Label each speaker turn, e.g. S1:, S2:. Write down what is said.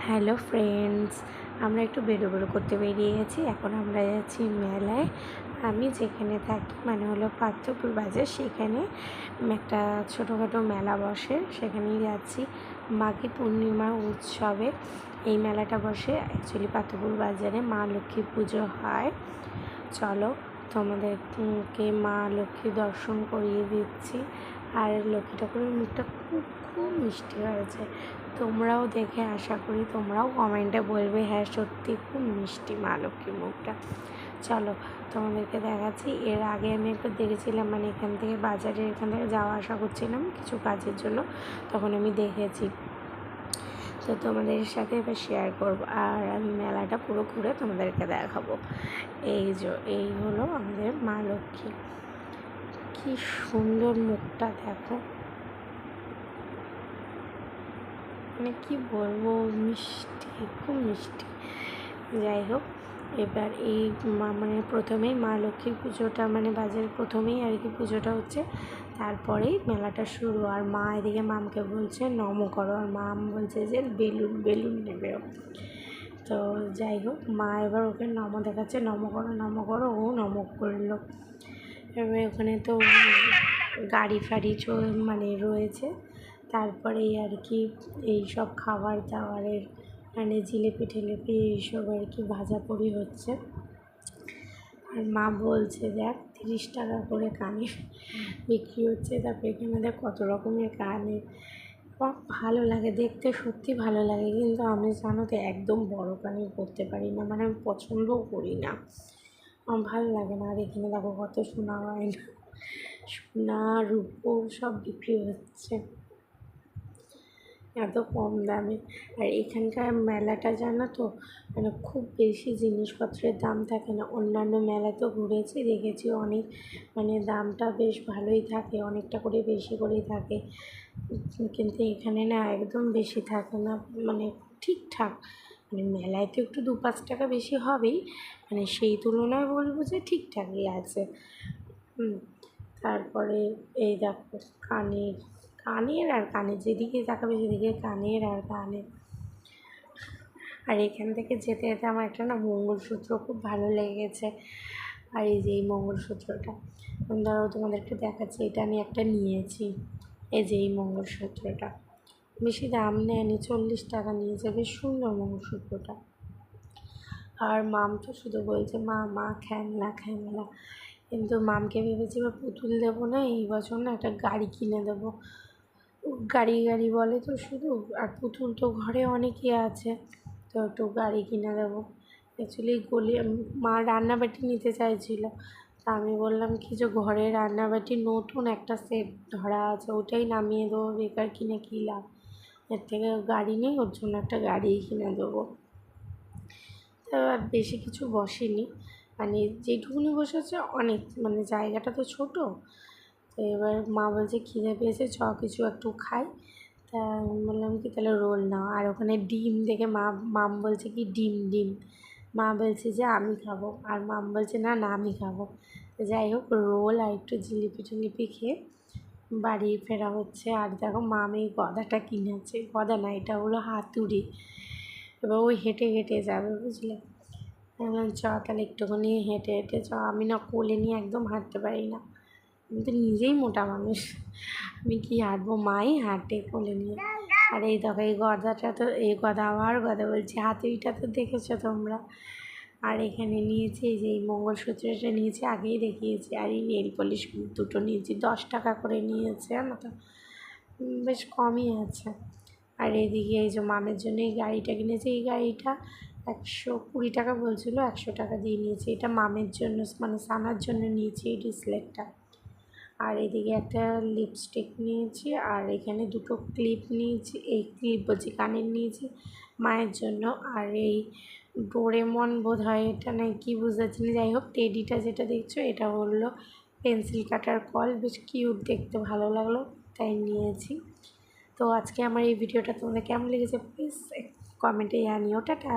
S1: Hello friends, আমরা একটু বেরোবেরো করতে বেরিয়ে গেছি। এখন আমরা যাচ্ছি মেলায়। আমি যেখানে থাকি মানে হলো পাত্রপুর বাজার, সেখানে একটা ছোটোখাটো মেলা বসে, সেখানেই যাচ্ছি। মাঘী পূর্ণিমা উৎসবে এই মেলাটা বসে। অ্যাকচুয়ালি পাত্রপুর বাজারে মা লক্ষ্মী পুজো হয়। চলো তোমাদেরকে মা লক্ষ্মী দর্শন করিয়ে দিচ্ছি। আর লক্ষ্মী ঠাকুরের মুখটা খুব খুব মিষ্টি হয়েছে। তোমরাও দেখে আশা করি তোমরাও কমেন্টে বলবে হ্যাঁ সত্যি খুব মিষ্টি মা লক্ষ্মীর মুখটা। চলো তোমাদেরকে দেখাচ্ছি। এর আগে আমি একটু দেখেছিলাম, মানে এখান থেকে যাওয়া আসা করছিলাম কিছু কাজের জন্য, তখন আমি দেখেছি। তো তোমাদের সাথে এবার শেয়ার করব, আর আমি মেলাটা পুরো ঘুরে তোমাদেরকে দেখাবো। এই হলো আমাদের মা লক্ষ্মী। কি সুন্দর মুখটা দেখো, মানে কি বলবো, মিষ্টি, খুব মিষ্টি। যাই হোক, এবার এই মানে প্রথমেই মা লক্ষ্মীর পুজোটা, মানে বাজারের প্রথমেই আর কি পুজোটা হচ্ছে, তারপরেই মেলাটা শুরু। আর মা এদিকে মামকে বলছে নম করো, আর মাম বলছে যে বেলুন নেবে। তো যাই হোক, মা এবার ওকে নম দেখাচ্ছে, নম করো, ও নম করলো। এবার ওখানে তো গাড়ি ফাড়ি মানে রয়েছে। তারপরে আর কি এইসব খাবার দাবারের মানে জিলিপি টিলিপি এইসব আর কি ভাজাপুরি হচ্ছে। আর মা বলছে দেখ 30 টাকা করে কানে বিক্রি হচ্ছে। তারপরে এখানে দেখ কত রকমের কানে, ভালো লাগে দেখতে, সত্যি ভালো লাগে। কিন্তু আমি জানো তো একদম বড় কানের করতে পারি না, মানে আমি পছন্দও করি না, আমার ভালো লাগে না। আর এখানে দেখো কত সোনা গয়না, সোনা রূপো সব বিক্রি হচ্ছে এত কম দামে। আর এখানকার মেলাটা জানো তো, মানে খুব বেশি জিনিসপত্রের দাম থাকে না। অন্যান্য মেলাতেও ঘুরেছি, দেখেছি অনেক, মানে দামটা বেশ ভালোই থাকে, অনেকটা করে বেশি করেই থাকে। কিন্তু এখানে না একদম বেশি থাকে না, মানে ঠিকঠাক। মানে মেলায় তো একটু 2-5 টাকা বেশি হবেই, মানে সেই তুলনায় বলবো যে ঠিকঠাকই আছে। তারপরে এই দেখো কানের আর কানের, যেদিকে তাকাবে সেদিকে কানের আর কানের। আর এখান থেকে যেতে যেতে আমার একটা না মঙ্গলসূত্র খুব ভালো লেগেছে। আর এই যে এই মঙ্গলসূত্রটা ধরো তোমাদেরকে দেখাচ্ছি, এটা আমি একটা নিয়েছি। এই যে এই মঙ্গলসূত্রটা বেশি দাম নেয়নি, 40 টাকা নিয়েছে, বেশ সুন্দর মঙ্গলসূত্রটা। আর মাম তো শুধু বলছে মা খেলনা, কিন্তু মামকে ভেবেছি এবার পুতুল দেবো না, এই বছর না একটা গাড়ি কিনে দেবো। গাড়ি বলে তো শুধু, আর পুতুল তো ঘরে অনেকই আছে, তো একটু গাড়ি কিনে দেবো। অ্যাকচুয়ালি মা রান্নাবাটি নিতে চাইছিলো, তা আমি বললাম কি যে ঘরে রান্নাবাটি নতুন একটা সেট ধরা আছে, ওটাই নামিয়ে দেবো, বেকার কিনে কী লাভ, এর থেকে গাড়ি নেই, ওর জন্য একটা গাড়িই কিনে দেবো। তো আর বেশি কিছু বসেনি, মানে যেটুকুনি বসেছে অনেক, মানে জায়গাটা তো ছোটো। তো এবার মা বলছে খিদে পেয়েছে, কিছু একটু খাই। তা আমি বললাম কি তাহলে রোল নাও। আর ওখানে ডিম দেখে মাম বলছে কি ডিম, মা বলছে যে আমি খাবো, আর মাম বলছে না আমি খাবো। তো যাই হোক, রোল আর একটু জিলিপি টিলিপি খেয়ে বাড়ি ফেরা হচ্ছে। আর দেখো মাম এই গদাটা কিনেছে, গদা না, এটা হলো হাতুড়ি। এবার ওই হেঁটে যাবে, বুঝলে। আমি বললাম চ তাহলে একটুখানি হেঁটে আমি না কোলে নিয়ে একদম হাঁটতে পারি না, আমি তো নিজেই মোটা মানুষ, আমি কি হাঁটবো, মাই হাঁটে কোলে নিয়ে। আর এই দেখো এই গদাটা তো, এই গদা বলছি, হাতুড়িটা তো দেখেছো তোমরা। আর এখানে নিয়েছি এই যে এই মঙ্গলসূত্রটা নিয়েছি, আগেই দেখিয়েছি। আর এই নেল পলিশ দুটো নিয়েছি, 10 টাকা করে নিয়েছে, জানো তো, বেশ কমই আছে। আর এদিকে এই যে মামের জন্য এই গাড়িটা কিনেছি, এই গাড়িটা 120 টাকা বলছিলো, 100 টাকা দিয়ে নিয়েছি। এটা মামের জন্য, মানে সানার জন্য নিয়েছি এই ডিসপ্লেটা। আর এদিকে একটা লিপস্টিক নিয়েছি, আর এখানে দুটো ক্লিপ নিয়েছি, এই ক্লিপ বলছি কানের নিয়েছি মায়ের জন্য। আর এই ডোরেমন বোধ হয় এটা, না কি বুঝতে পারছি না, যাই হোক টেডিটা যেটা দেখছো এটা হলো পেন্সিল কাটার কল, বেশ কিউট দেখতে, ভালো লাগলো তাই নিয়েছি। তো আজকে আমার এই ভিডিওটা তোমাদের কেমন লেগেছে প্লিজ কমেন্টে জানিও। টাটা।